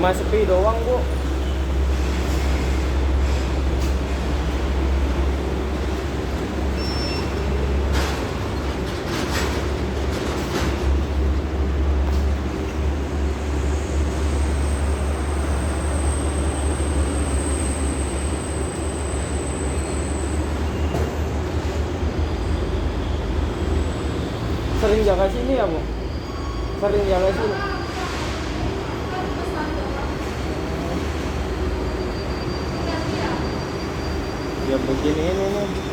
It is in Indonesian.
Cuma sepi doang, Bu. Sering jaga sini ya, Bu? Sering jaga sini. Ya begini ini nih.